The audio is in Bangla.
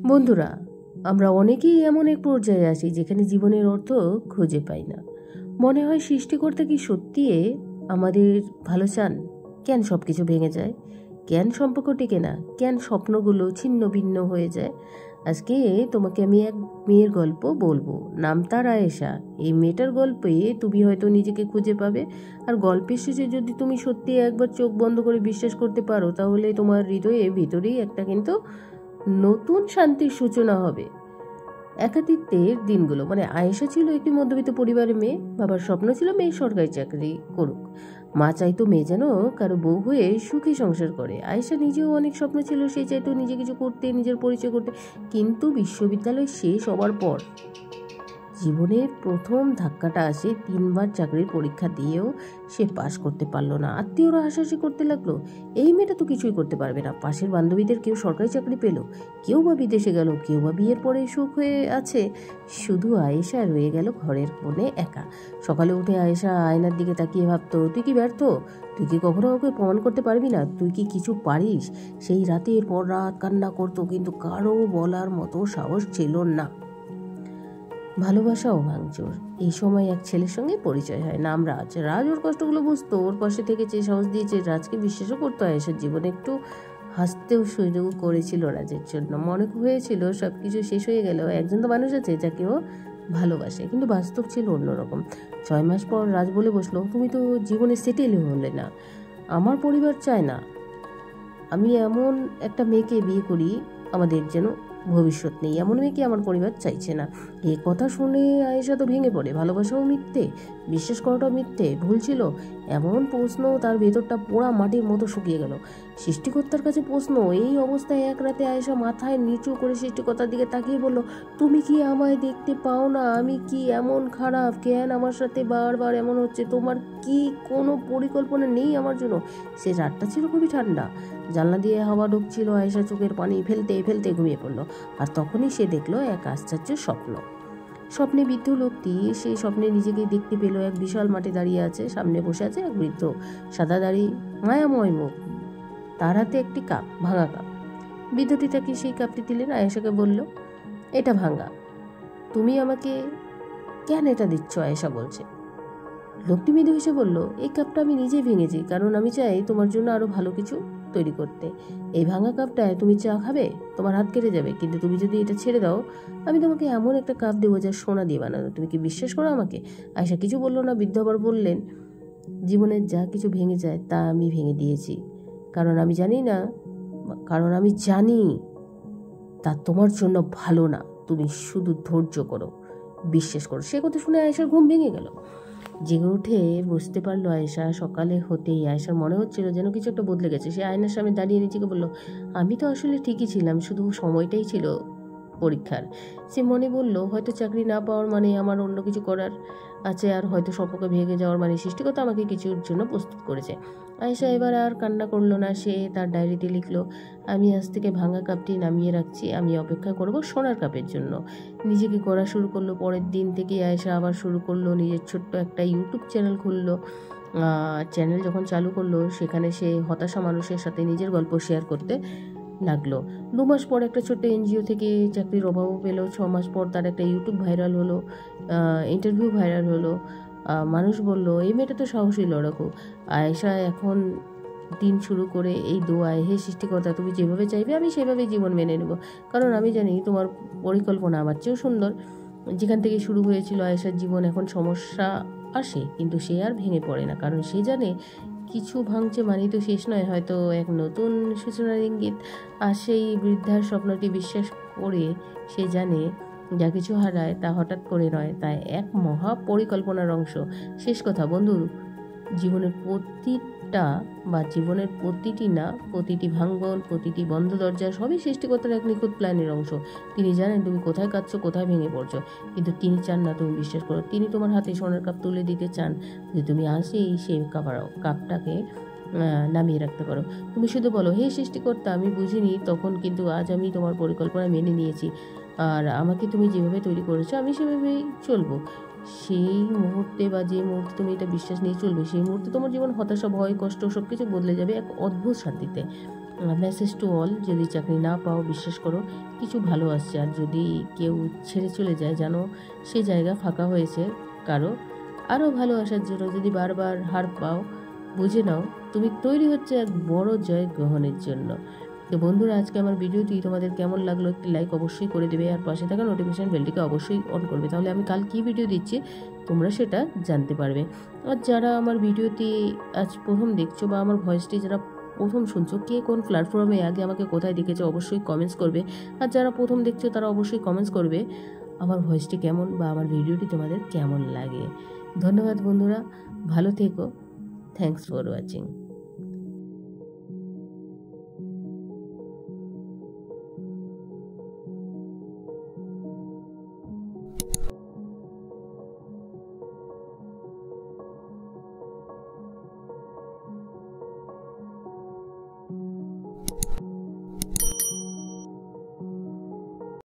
বন্ধুরা, আমরা অনেকেই এমন এক পর্যায়ে আসি যেখানে জীবনের অর্থ খুঁজে পাই না। মনে হয় সৃষ্টিকর্তা কি সত্যি আমাদের ভালো চান? কেন সব কিছু ভেঙে যায়? কেন সম্পর্ক টেকে না? কেন স্বপ্নগুলো ছিন্ন ভিন্ন হয়ে যায়? আজকে তোমাকে আমি এক মেয়ের গল্প বলবো, নাম তার আয়েশা। এই মেয়েটার গল্পে তুমি হয়তো নিজেকে খুঁজে পাবে। আর গল্পের শেষে যদি তুমি সত্যি একবার চোখ বন্ধ করে বিশ্বাস করতে পারো, তাহলে তোমার হৃদয়ে ভিতরেই একটা কিন্তু নতুন শান্তির সূচনা হবে। একাকিত্বের দিনগুলো, আয়েশা ছিল একটি মধ্যবিত্ত পরিবারের মেয়ে। বাবার স্বপ্ন ছিল মেয়ে সরকারি চাকরি করুক। মা চাইতো মেয়ে যেন কারো বউ হয়ে সুখী সংসার করে। আয়েশা নিজেও অনেক স্বপ্ন ছিল, সে চাইতো নিজে কিছু করতে, নিজের পরিচয় করতে। কিন্তু বিশ্ববিদ্যালয় শেষ হওয়ার পর জীবনের প্রথম ধাক্কাটা আসে। 3বার চাকরির পরীক্ষা দিয়েও সে পাশ করতে পারলো না। আত্মীয়রা হাসাহাসি করতে লাগলো, এই মেয়েটা তো কিছুই করতে পারবে না। পাশের বান্ধবীদের কেউ সরকারি চাকরি পেল, কেউ বা বিদেশে গেল, কেউ বা বিয়ের পরে সুখ হয়ে আছে। শুধু আয়েশা রয়ে গেল ঘরের কোণে একা। সকালে উঠে আয়েশা আয়নার দিকে তাকিয়ে ভাবতো, তুই কি ব্যর্থ? তুই কি কখনো ওকে প্রমাণ করতে পারবি না? তুই কি কিছু পারিস? সেই রাতের পর রাত কান্না করতো, কিন্তু কারো বলার মতো সাহস ছিল না। ভালোবাসা ও ভাঙচুর। এই সময় এক ছেলের সঙ্গে পরিচয় হয়, নাম রাজ। রাজ ওর কষ্টগুলো বুঝতো, ওর পাশে থেকেছে, সাহস দিয়েছে। রাজকে বিশ্বাসও করতো আয়েশার জীবনে একটু হাসতেও সুযোগ করেছিল রাজের জন্য। মনে হয়েছিল সব কিছু শেষ হয়ে গেল, একজন তো মানুষ আছে যাকে ও ভালোবাসে। কিন্তু বাস্তব ছিল অন্যরকম। 6 মাস পর রাজ বলে বসলো, তুমি তো জীবনে সেটেল হলে না। আমার পরিবার চায় না আমি এমন একটা মেয়েকে বিয়ে করি, আমাদের যেন ভবিষ্যৎ নেই, এমন মেয়েকে আমার পরিবার চাইছে না। এ কথা শুনে আয়েশা তো ভেঙে পড়ে। ভালোবাসাও মিথ্যে, বিশ্বাস করাটাও মিথ্যে, ভুল ছিল। এমন প্রশ্ন, তার ভেতরটা পোড়া মাটির মতো শুকিয়ে গেল। সৃষ্টিকর্তার কাছে প্রশ্ন। এই অবস্থায় এক রাতে আয়েশা মাথায় নিচু করে সৃষ্টিকর্তার দিকে তাকিয়ে বলল, তুমি কি আমায় দেখতে পাও না? আমি কি এমন খারাপ? কেন আমার সাথে বারবার এমন হচ্ছে? তোমার কি কোনো পরিকল্পনা নেই আমার জন্য? সে রাতটা ছিল খুবই ঠান্ডা, জানলা দিয়ে হাওয়া ঢুকছিল। আয়েশা চোখের পানি ফেলতে ফেলতে ঘুমিয়ে পড়ল। আর তখনই সে দেখলো এক আশ্চর্য স্বপ্ন। স্বপ্নে বৃদ্ধ লোকটি, সেই স্বপ্নে নিজেকে দেখতে পেল এক বিশাল মাঠে দাঁড়িয়ে আছে। সামনে বসে আছে এক বৃদ্ধ, সাদা দাড়ি, মায়াময় মুখ, তার হাতে একটি কাপ, ভাঙা কাপ। বৃদ্ধটি তাকে সেই কাপটি দিলেন। আয়েশাকে বলল, এটা ভাঙা, তুমি আমাকে কেন এটা দিচ্ছ? আয়েশা বলছে। লোকটি মৃদু হেসে বলল, এই কাপটা আমি নিজেই ভেঙেছি, কারণ আমি চাই তোমার জন্য আরো ভালো কিছু তৈরি করতে। এই ভাঙা কাপটায় তুমি চা খাবে, তোমার হাত কেটে যাবে, কিন্তু তুমি যদি এটা ছেড়ে দাও, আমি তোমাকে এমন একটা কাপ দেবো যা সোনা দিয়ে বানানো। তুমি কি বিশ্বাস করো আমাকে? আয়েশা কিছু বলল না। বৃদ্ধ আবার বললেন, জীবনের যা কিছু ভেঙে যায় তা আমি ভেঙে দিয়েছি, কারণ আমি জানি তা তোমার জন্য ভালো না। তুমি শুধু ধৈর্য করো, বিশ্বাস করো। সে কথা শুনে আয়েশার ঘুম ভেঙে গেল। জেগে উঠে বুঝতে পারলো আয়েশা, সকালে হতেই আয়েশার মনে হচ্ছিল যেন কিছু একটা বদলে গেছে। সে আয়নার সামনে দাঁড়িয়ে নিজেকে বলল, আমি তো আসলে ঠিকই ছিলাম, শুধু সময়টাই ছিল পরীক্ষার। সে মনে বলল, হয়তো চাকরি না পাওয়ার মানে আমার অন্য কিছু করার আছে, আর হয়তো সম্পর্ক ভেঙে যাওয়ার মানে সৃষ্টিকর্তা আমাকে কিছুর জন্য প্রস্তুত করেছে। আয়েশা এবার আর কান্না করলো না। সে তার ডায়েরিতে লিখলো, আমি আজ থেকে ভাঙা কাপটি নামিয়ে রাখছি, আমি অপেক্ষা করব সোনার কাপের জন্য। নিজেকে গড়া শুরু করলো। পরের দিন থেকে আয়েশা আবার শুরু করলো, নিজের ছোট্ট একটা ইউটিউব চ্যানেল খুললো। চ্যানেল যখন চালু করলো, সেখানে সে হতাশা মানুষের সাথে নিজের গল্প শেয়ার করতে লাগলো। 2 মাস পর একটা ছোট্ট এনজিও থেকে চাকরির অভাবও পেল। 6 মাস পর তার একটা ইউটিউব ভাইরাল হলো, ইন্টারভিউ ভাইরাল হলো। মানুষ বলল, এই মেয়েটা তো সাহসী লড়াকু। আয়েশা এখন দিন শুরু করে এই দোয়ায়, হে সৃষ্টিকর্তা, তুমি যেভাবে চাইবে আমি সেভাবেই জীবন মেনে নেব, কারণ আমি জানি তোমার পরিকল্পনা আমার চেয়েও সুন্দর। যেখান থেকে শুরু হয়েছিল আয়েশার জীবন, এখন সমস্যা আসে, কিন্তু সে আর ভেঙে পড়ে না, কারণ সে জানে কিছু ভাঙছে মানেই তো শেষ নয়, হয়তো এক নতুন সূচনার ইঙ্গিত। আর সেই বৃদ্ধার স্বপ্নটি বিশ্বাস করে সে জানে যা কিছু হারায় তা হঠাৎ করে নয়, তাই এক মহা পরিকল্পনার অংশ। শেষ কথা বন্ধু, জীবনের প্রতিটি ভাঙ্গন, প্রতিটি বন্ধ দরজা সবই সৃষ্টিকর্তার এক নিখুঁত প্ল্যানের অংশ। তিনি জানেন তুমি কোথায় কাঁদছো, কোথায় ভেঙে পড়ছো, কিন্তু তিনি চান না তুমি বিশ্বাস করো। তিনি তোমার হাতে সোনার কাপ তুলে দিতে চান, যে তুমি আসেই সেই কাপটাকে নামিয়ে রাখতে পারো। তুমি শুধু বলো, হে সৃষ্টিকর্তা, আমি বুঝিনি তখন, কিন্তু আজ আমি তোমার পরিকল্পনা মেনে নিয়েছি, আর আমাকে তুমি যেভাবে তৈরি করেছো আমি সেভাবেই চলবো। সেই মুহূর্তে বা যে মুহূর্তে তুমি এটা বিশ্বাস নিয়ে চলবে, সেই মুহূর্তে তোমার জীবন হতাশা, ভয়, কষ্ট সব কিছু বদলে যাবে এক অদ্ভুত শান্তিতে। মেসেজ টু অল, যদি চাকরি না পাও বিশ্বাস করো কিছু ভালো আসছে। আর যদি কেউ ছেড়ে চলে যায় জানো সে জায়গা ফাঁকা হয়েছে কারো আরও ভালো আসার জন্য। যদি বারবার হার পাও বুঝে নাও তুমি তৈরি হচ্ছে এক বড় জয় গ্রহণের জন্য। তো বন্ধুরা, আজকে আমার ভিডিওটি তোমাদের কেমন লাগলো একটি লাইক অবশ্যই করে দেবে, আর পাশে থাকা নোটিফিকেশান বেলটিকে অবশ্যই অন করবে, তাহলে আমি কাল কী ভিডিও দিচ্ছি তোমরা সেটা জানতে পারবে। আর যারা আমার ভিডিওটি আজ প্রথম দেখছো বা আমার ভয়েসটি যারা প্রথম শুনছো, কে কোন প্ল্যাটফর্মে আগে আমাকে কোথায় দেখেছো অবশ্যই কমেন্টস করবে। আর যারা প্রথম দেখছো তারা অবশ্যই কমেন্টস করবে আমার ভয়েসটি কেমন বা আমার ভিডিওটি তোমাদের কেমন লাগে। ধন্যবাদ বন্ধুরা, ভালো থেকো। Thanks for watching.